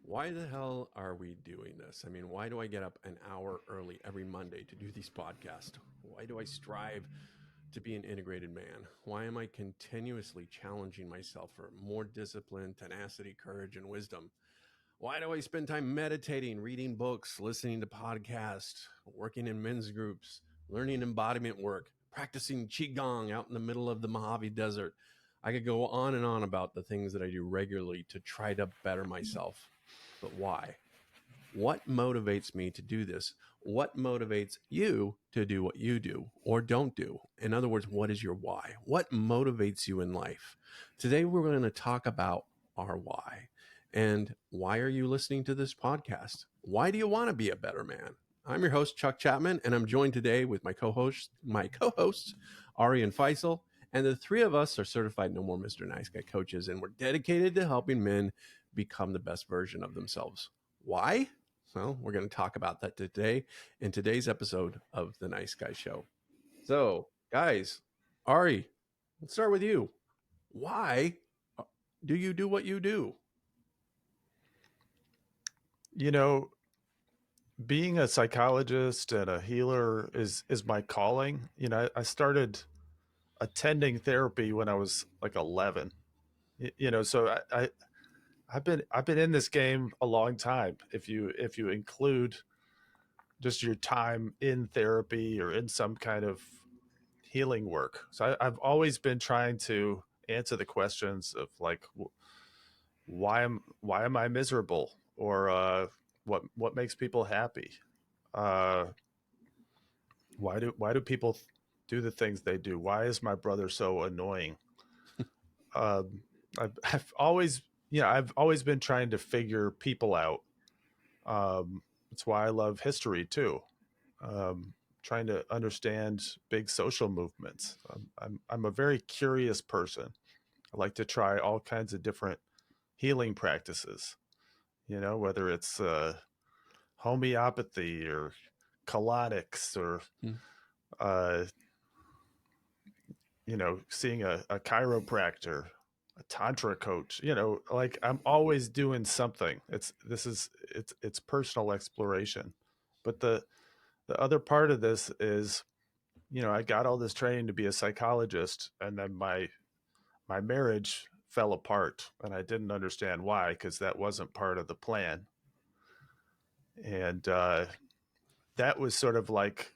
Why the hell are we doing this? I mean, why do I get up an hour early every Monday to do these podcasts? Why do I strive to be an integrated man? Why am I continuously challenging myself for more discipline, tenacity, courage, and wisdom? Why do I spend time meditating, reading books, listening to podcasts, working in men's groups, learning embodiment work, practicing Qigong out in the middle of the Mojave Desert? I could go on and on about the things that I do regularly to try to better myself. But why? What motivates me to do this? What motivates you to do what you do or don't do? In other words, what is your why? What motivates you in life? Today, we're going to talk about our why. And why are you listening to this podcast? Why do you want to be a better man? I'm your host, Chuck Chapman, and I'm joined today with my co-hosts, Ari and Faisal. And the three of us are certified No More Mr. Nice Guy coaches, and we're dedicated to helping men become the best version of themselves. Why? Well, we're going to talk about that today in today's episode of The Nice Guy Show. So, guys, Ari, let's start with you. Why do you do what you do? You know, being a psychologist and a healer is my calling. I started attending therapy when I was like 11. So I've been in this game a long time. If you include just your time in therapy or in some kind of healing work. So I've always been trying to answer the questions of like, why am I miserable, or what makes people happy? Uh, why do people do the things they do? Why is my brother so annoying? Um, I've always I've always been trying to figure people out. That's why I love history too. Trying to understand big social movements. I'm a very curious person. I like to try all kinds of different healing practices. Whether it's homeopathy or colonics or uh, seeing a chiropractor, a tantra coach. Like I'm always doing something. It's personal exploration. But the other part of this is, I got all this training to be a psychologist, and then my marriage fell apart, and I didn't understand why, because that wasn't part of the plan. And that was sort of like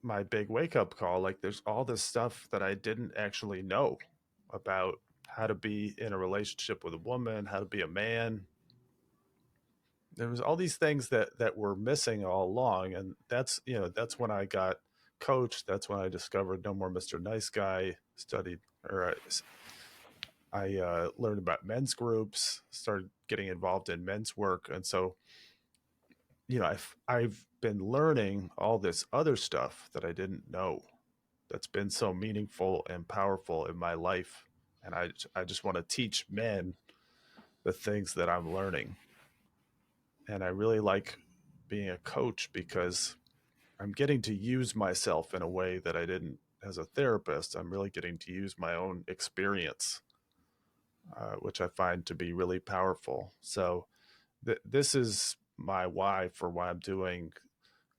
my big wake up call. Like, there's all this stuff that I didn't actually know about how to be in a relationship with a woman, how to be a man. There was all these things that were missing all along. And that's when I got coached. That's when I discovered No More Mr. Nice Guy, studied, or I learned about men's groups, started getting involved in men's work. And so, I've been learning all this other stuff that I didn't know, that's been so meaningful and powerful in my life. And I just want to teach men the things that I'm learning. And I really like being a coach because I'm getting to use myself in a way that I didn't as a therapist. I'm really getting to use my own experience, which I find to be really powerful. So this is my why for why I'm doing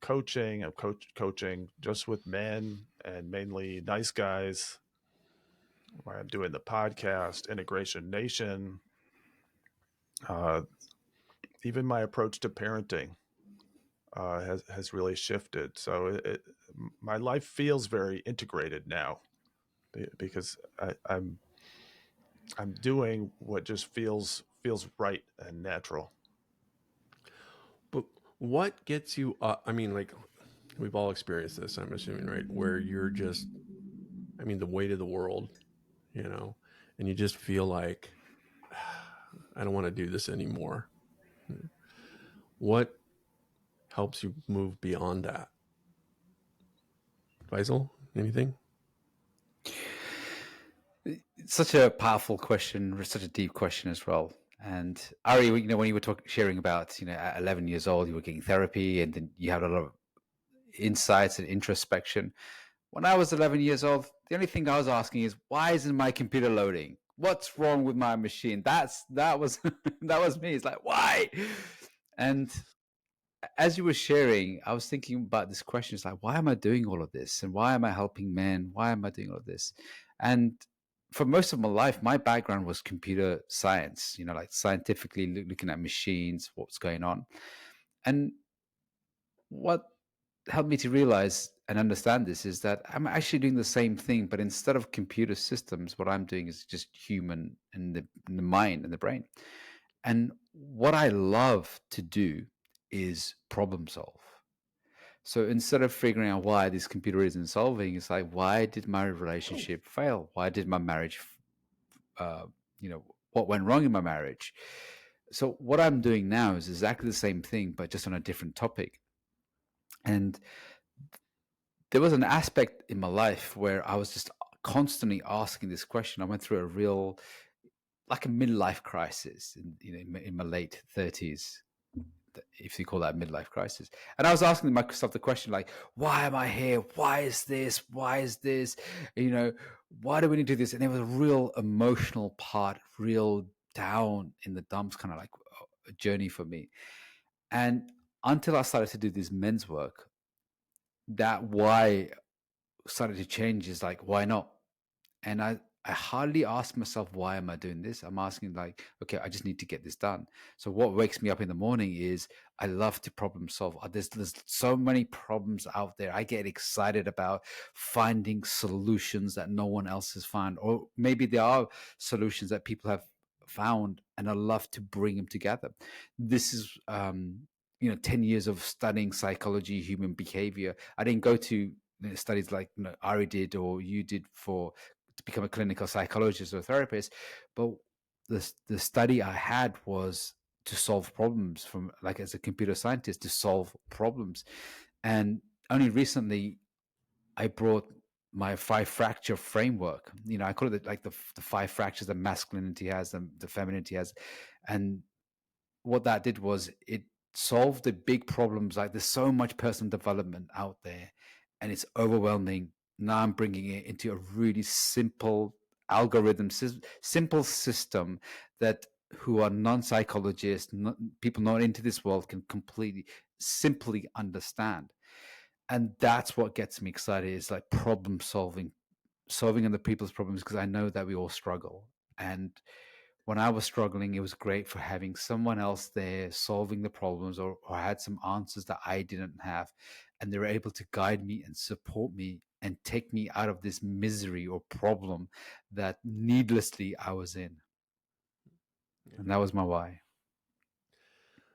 coaching. I'm coaching just with men and mainly nice guys. Why I'm doing the podcast, Integration Nation. Uh, Even my approach to parenting has really shifted. So my life feels very integrated now, because I'm doing what just feels right and natural. But what gets you up? I mean, like, we've all experienced this, I'm assuming, right? Where you're just, I mean, the weight of the world, and you just feel like, I don't want to do this anymore. What helps you move beyond that? Faisal, anything? It's such a powerful question, such a deep question as well. And Ari, when you were sharing about, at 11 years old, you were getting therapy, and then you had a lot of insights and introspection. When I was 11 years old, the only thing I was asking is, why isn't my computer loading? what's wrong with my machine? That was that was me. It's like, why? And as you were sharing, I was thinking about this question. It's like, why am I doing all of this? And why am I helping men? Why am I doing all of this? And for most of my life, my background was computer science, like scientifically looking at machines, what's going on. And what helped me to realize and understand this is that I'm actually doing the same thing, but instead of computer systems, what I'm doing is just human in the mind and the brain. And what I love to do is problem solve. So instead of figuring out why this computer isn't solving, it's like, why did my relationship fail? Why did my marriage, uh, what went wrong in my marriage? So what I'm doing now is exactly the same thing, but just on a different topic. And there was an aspect in my life where I was just constantly asking this question. I went through a real, like a midlife crisis in my late 30s, if you call that midlife crisis. And I was asking myself the question, like, why am I here? Why is this? Why is this? Why do we need to do this? And it was a real emotional part, real down in the dumps kind of like a journey for me. And until I started to do this men's work, that why started to change. Is like, why not? And I hardly ask myself, why am I doing this? I'm asking, like, okay, I just need to get this done. So what wakes me up in the morning is I love to problem solve. There's so many problems out there. I get excited about finding solutions that no one else has found, or maybe there are solutions that people have found, and I love to bring them together. This is 10 years of studying psychology, human behavior. I didn't go to studies like Ari did or you did to become a clinical psychologist or therapist, but the study I had was to solve problems, from like as a computer scientist, to solve problems. And only recently I brought my 5 fracture framework. I call it like the 5 fractures that masculinity has and the femininity has. And what that did was it solved the big problems. Like, there's so much personal development out there and it's overwhelming. Now I'm bringing it into a really simple algorithm, simple system that who are non-psychologists, people not into this world, can completely simply understand. And that's what gets me excited, is like problem solving other people's problems, because I know that we all struggle. And when I was struggling, it was great for having someone else there solving the problems, or had some answers that I didn't have. And they were able to guide me and support me and take me out of this misery or problem that needlessly I was in. Yeah. And that was my why.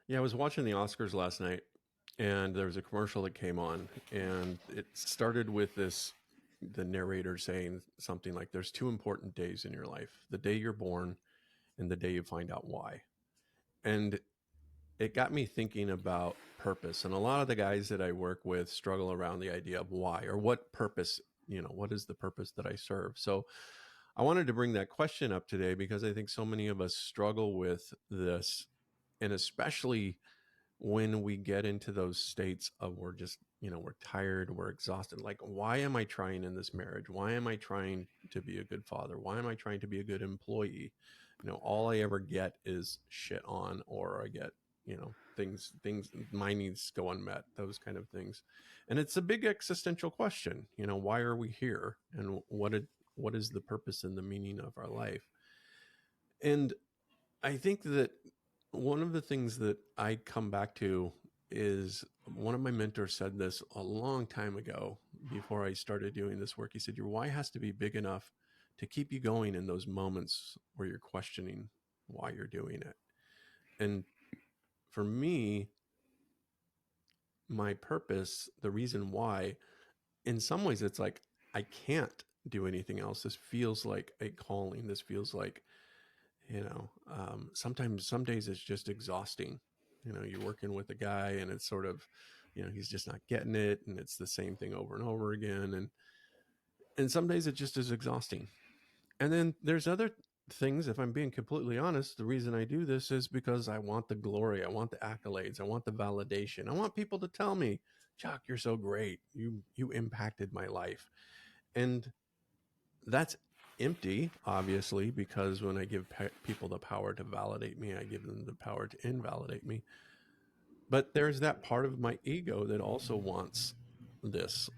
Yeah, I was watching the Oscars last night, and there was a commercial that came on, and it started with the narrator saying something like, there's 2 important days in your life: the day you're born and the day you find out why. And it got me thinking about purpose. And a lot of the guys that I work with struggle around the idea of why, or what purpose, what is the purpose that I serve? So I wanted to bring that question up today because I think so many of us struggle with this. And especially when we get into those states of, we're just, we're tired, we're exhausted. Like, why am I trying in this marriage? Why am I trying to be a good father? Why am I trying to be a good employee? All I ever get is shit on, or I get, things, my needs go unmet, those kind of things. And it's a big existential question, why are we here? And what is the purpose and the meaning of our life? And I think that one of the things that I come back to is, one of my mentors said this a long time ago before I started doing this work. He said, your why has to be big enough to keep you going in those moments where you're questioning why you're doing it. And for me, my purpose, the reason why, in some ways it's like, I can't do anything else. This feels like a calling. This feels like, sometimes, some days it's just exhausting. You're working with a guy and it's sort of, he's just not getting it, and it's the same thing over and over again. And some days it just is exhausting. And then there's other things, if I'm being completely honest, the reason I do this is because I want the glory. I want the accolades. I want the validation. I want people to tell me, Chuck, you're so great. You impacted my life. And that's empty, obviously, because when I give people the power to validate me, I give them the power to invalidate me. But there's that part of my ego that also wants this,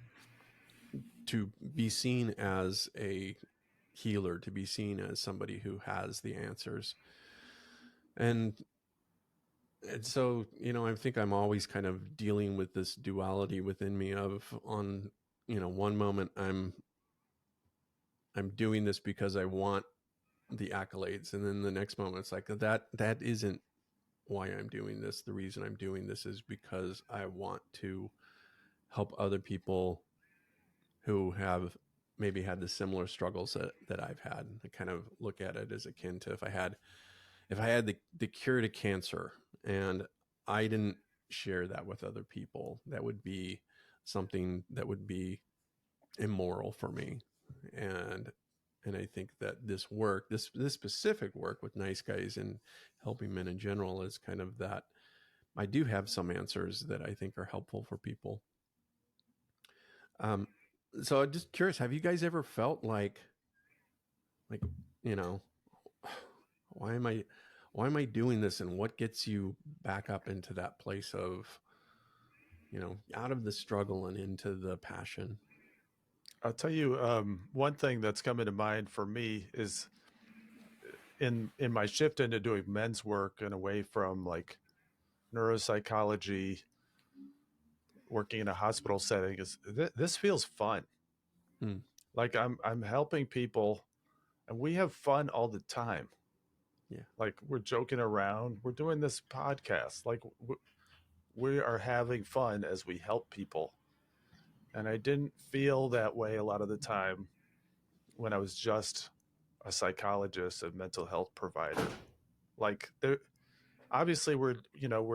to be seen as a healer, to be seen as somebody who has the answers. And so, I think I'm always kind of dealing with this duality within me of, on, one moment I'm doing this because I want the accolades, and then the next moment it's like, that isn't why I'm doing this. The reason I'm doing this is because I want to help other people who have maybe had the similar struggles that I've had. I kind of look at it as akin to, if I had the cure to cancer and I didn't share that with other people, that would be something that would be immoral for me. And I think that this work, this specific work with Nice Guys and helping men in general, is kind of that. I do have some answers that I think are helpful for people. Um, so I'm just curious, have you guys ever felt like, you know, why am I doing this, and what gets you back up into that place of, out of the struggle and into the passion? I'll tell you, one thing that's coming to mind for me is in my shift into doing men's work and away from like neuropsychology, working in a hospital setting, is this feels fun. Hmm. Like I'm helping people, and we have fun all the time. Yeah. Like we're joking around, we're doing this podcast, like we are having fun as we help people. And I didn't feel that way a lot of the time when I was just a psychologist, a mental health provider. Like there, obviously we're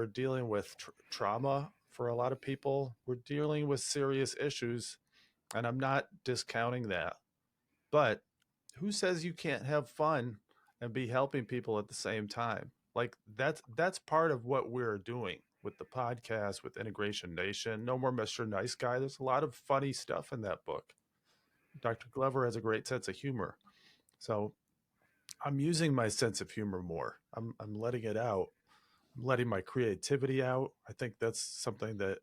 dealing with trauma for a lot of people. We're dealing with serious issues, and I'm not discounting that. But who says you can't have fun and be helping people at the same time? Like that's part of what we're doing with the podcast, with Integration Nation. No More Mr. Nice Guy. There's a lot of funny stuff in that book. Dr. Glover has a great sense of humor. So I'm using my sense of humor more. I'm letting it out. I'm letting my creativity out. I think that's something that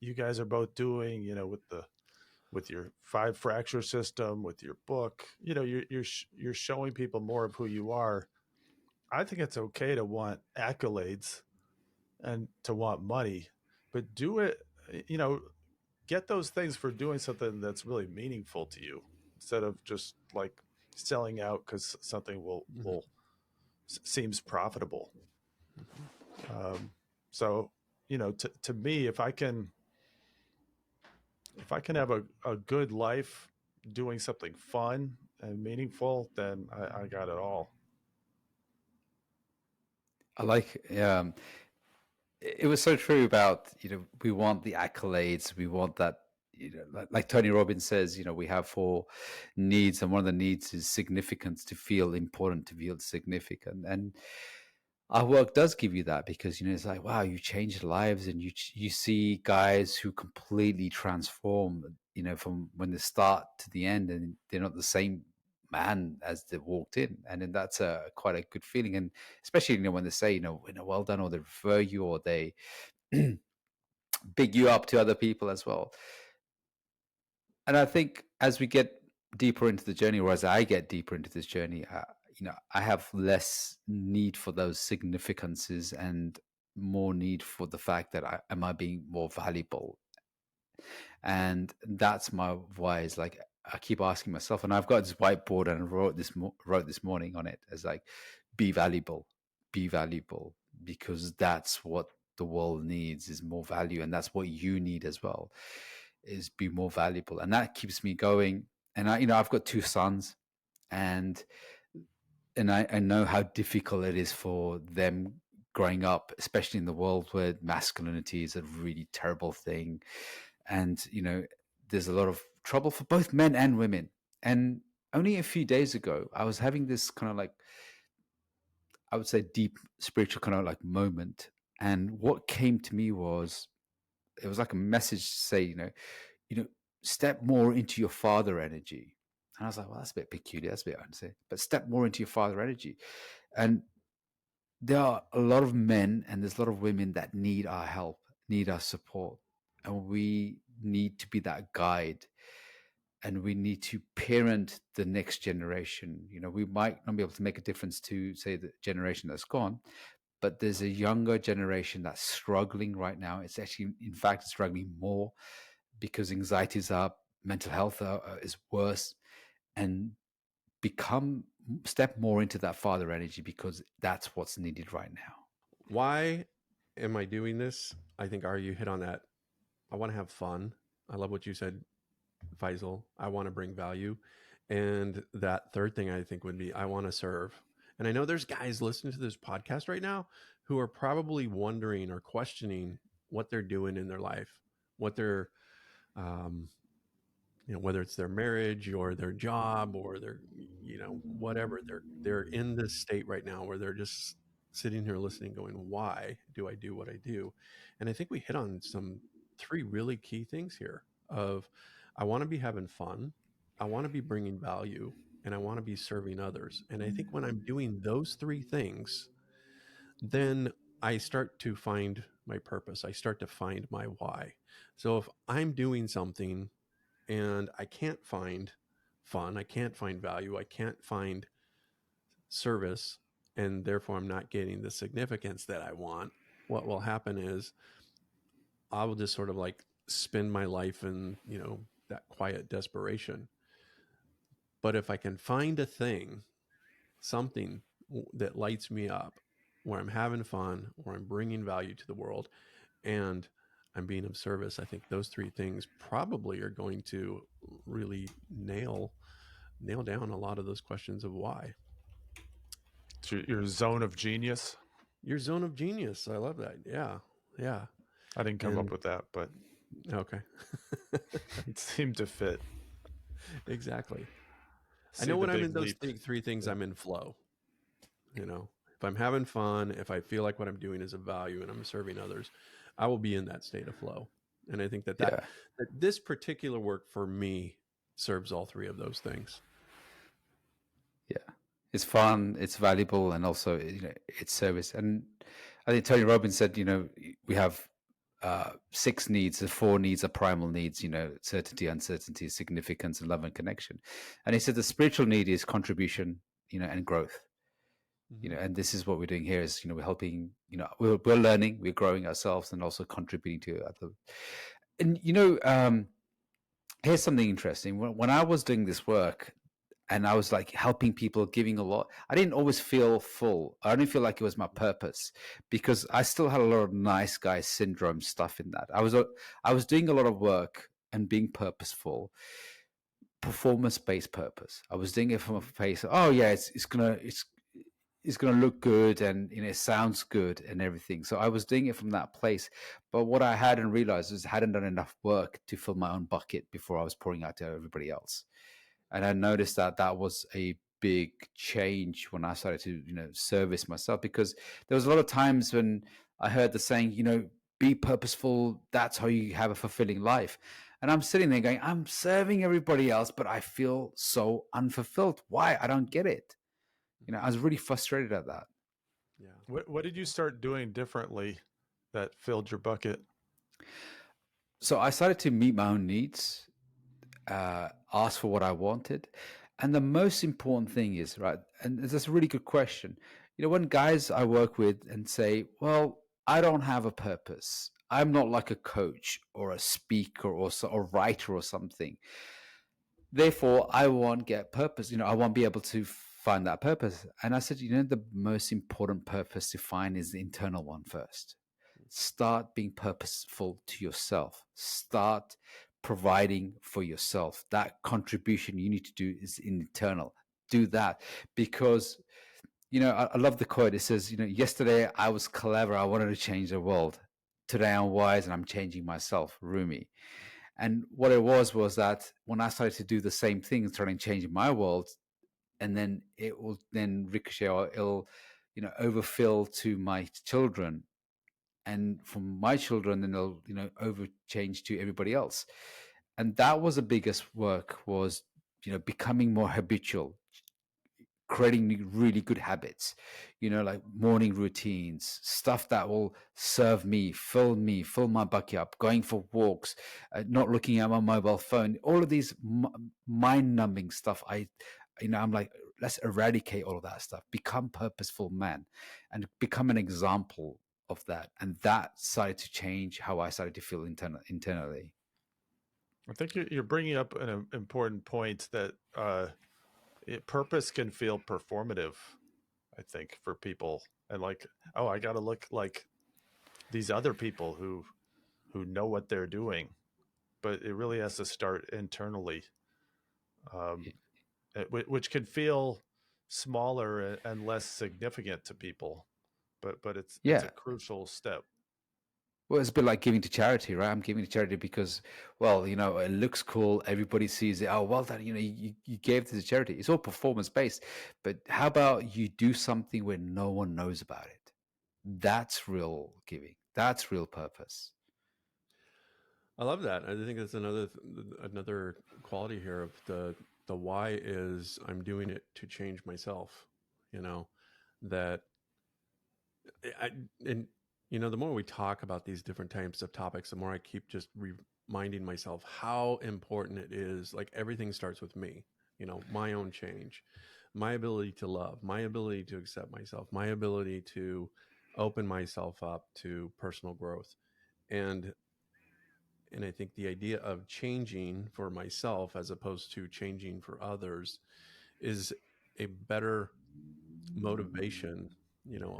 you guys are both doing, with your 5 fracture system, with your book. You're showing people more of who you are. I think it's okay to want accolades and to want money, but do it, get those things for doing something that's really meaningful to you, instead of just like selling out because something will seems profitable. So to me, if I can have a good life doing something fun and meaningful, then I got it all. I like it was so true about, we want the accolades, we want that, like Tony Robbins says, we have 4 needs, and one of the needs is significance, to feel important, to feel significant. And our work does give you that, because it's like, wow, you changed lives, and you see guys who completely transform, from when they start to the end, and they're not the same man as they walked in. And then that's quite a good feeling. And especially when they say, well done, or they refer you, or they big you up to other people as well. And I think as we get deeper into the journey, or as I get deeper into this journey, I have less need for those significances, and more need for the fact that am I being more valuable? And that's my why. Is like, I keep asking myself, and I've got this whiteboard, and I wrote this morning on it, as like, be valuable, because that's what the world needs, is more value, and that's what you need as well, is be more valuable. And that keeps me going. And I've got 2 sons, and I know how difficult it is for them growing up, especially in the world where masculinity is a really terrible thing. And there's a lot of trouble for both men and women. And only a few days ago, I was having this kind of like, I would say, deep spiritual kind of like moment. And what came to me was, it was like a message to say, step more into your father energy. And I was like, well, that's a bit peculiar. That's a bit unsafe. But step more into your father energy. And there are a lot of men and there's a lot of women that need our help, need our support. And we need to be that guide. And we need to parent the next generation. We might not be able to make a difference to, say, the generation that's gone, but there's a younger generation that's struggling right now. It's actually, in fact, struggling more because anxiety is up, mental health is worse, and step more into that father energy because that's what's needed right now. Why am I doing this? I think, Ari, you hit on that. I want to have fun. I love what you said, Faisal. I want to bring value. And that third thing I think would be I want to serve. And I know there's guys listening to this podcast right now who are probably wondering or questioning what they're doing in their life, what they're, whether it's their marriage or their job or their, whatever. They're in this state right now where they're just sitting here listening, going, "Why do I do what I do?" And I think we hit on some three really key things here. Of, I want to be having fun, I want to be bringing value, and I want to be serving others. And I think when I'm doing those three things, then I start to find my purpose. I start to find my why. So if I'm doing something and I can't find fun, I can't find value, I can't find service, and therefore I'm not getting the significance that I want, what will happen is I will just sort of like spend my life in, that quiet desperation. But if I can find a thing, something that lights me up, where I'm having fun, where I'm bringing value to the world, and I'm being of service, I think those three things probably are going to really nail down a lot of those questions of why. It's your zone of genius. Your zone of genius. I love that. Yeah. Yeah. I didn't come up with that, but okay. it seemed to fit. Exactly. See I know the when I'm big in those leap. three things, I'm in flow. If I'm having fun, if I feel like what I'm doing is of value and I'm serving others, I will be in that state of flow. And I think that this particular work for me serves all three of those things. Yeah, it's fun, it's valuable, and also it's service. And I think Tony Robbins said, we have 6 needs. The 4 needs are primal needs. Certainty, uncertainty, significance, and love and connection. And he said the spiritual need is contribution, and growth. Mm-hmm. And this is what we're doing here is, we're helping, we're learning, we're growing ourselves, and also contributing to other. And here's something interesting. When I was doing this work, and I was like helping people, giving a lot, I didn't always feel full. I didn't feel like it was my purpose because I still had a lot of nice guy syndrome stuff in that. I was doing a lot of work and being purposeful, performance-based purpose. I was doing it from a place, oh yeah, it's gonna look good, and it sounds good and everything. So I was doing it from that place. But what I hadn't realized is I hadn't done enough work to fill my own bucket before I was pouring out to everybody else. And I noticed that was a big change when I started to, service myself, because there was a lot of times when I heard the saying, be purposeful. That's how you have a fulfilling life. And I'm sitting there going, I'm serving everybody else, but I feel so unfulfilled. Why? I don't get it. I was really frustrated at that. Yeah. What did you start doing differently that filled your bucket? So I started to meet my own needs, ask for what I wanted. And the most important thing is, right, and that's a really good question. When guys I work with and say, well, I don't have a purpose, I'm not like a coach or a speaker or a writer or something, therefore I won't get purpose, I won't be able to find that purpose. And I said, the most important purpose to find is the internal one first. Start being purposeful to yourself. Start providing for yourself. That contribution you need to do is internal. Do that, because I love the quote. It says, yesterday I was clever, I wanted to change the world. Today I'm wise and I'm changing myself. Rumi. And what it was that when I started to do the same thing, starting changing my world, and then it will then ricochet, or it'll overfill to my children, and from my children, then they'll over change to everybody else. And that was the biggest work, was becoming more habitual, creating really good habits, like morning routines, stuff that will serve me, fill my bucket up, going for walks, not looking at my mobile phone, all of these mind-numbing stuff. I'm like, let's eradicate all of that stuff, become purposeful man, and become an example of that. And that started to change how I started to feel internally. I think you're bringing up an important point that purpose can feel performative, I think, for people. And like, oh, I got to look like these other people who know what they're doing. But it really has to start internally, which can feel smaller and less significant to people. But it's a crucial step. Well, it's a bit like giving to charity, right? I'm giving to charity because, well, it looks cool. Everybody sees it. Oh, well done. You gave to the charity. It's all performance based. But how about you do something where no one knows about it? That's real giving. That's real purpose. I love that. I think that's another quality here of the why is I'm doing it to change myself. That the more we talk about these different types of topics, the more I keep just reminding myself how important it is. Like everything starts with me, my own change, my ability to love, my ability to accept myself, my ability to open myself up to personal growth. And I think the idea of changing for myself as opposed to changing for others is a better motivation,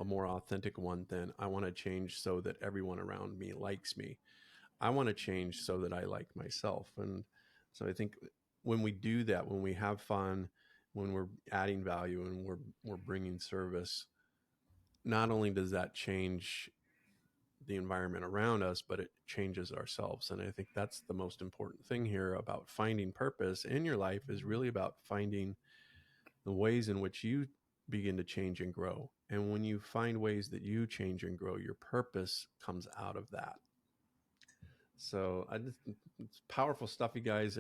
a more authentic one than I want to change so that everyone around me likes me. I want to change so that I like myself. And so I think when we do that, when we have fun, when we're adding value and we're bringing service, not only does that change the environment around us, but it changes ourselves. And I think that's the most important thing here about finding purpose in your life, is really about finding the ways in which you begin to change and grow. And when you find ways that you change and grow, your purpose comes out of that. So it's powerful stuff, you guys.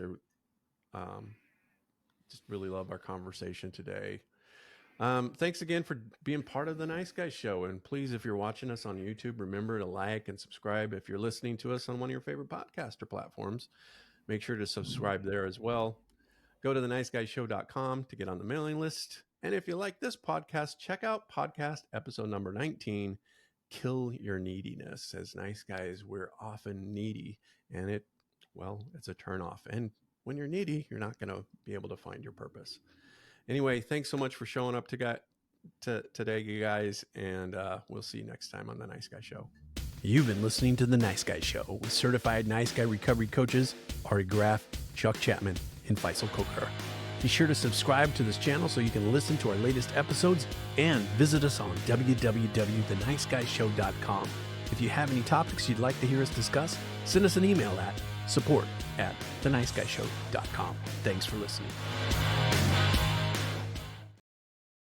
Just really love our conversation today. Thanks again for being part of the Nice Guy Show. And please, if you're watching us on YouTube, remember to like and subscribe. If you're listening to us on one of your favorite podcaster platforms, make sure to subscribe there as well. Go to theniceguyShow.com to get on the mailing list. And if you like this podcast, check out podcast episode number 19, Kill Your Neediness. As nice guys, we're often needy, and it's a turnoff. And when you're needy, you're not going to be able to find your purpose. Anyway, thanks so much for showing up today, you guys, and we'll see you next time on The Nice Guy Show. You've been listening to The Nice Guy Show with certified Nice Guy recovery coaches Ari Graff, Chuck Chapman, and Faisal Kokar. Be sure to subscribe to this channel so you can listen to our latest episodes, and visit us on www.theniceguyShow.com. If you have any topics you'd like to hear us discuss, send us an email at support@theniceguyShow.com. Thanks for listening.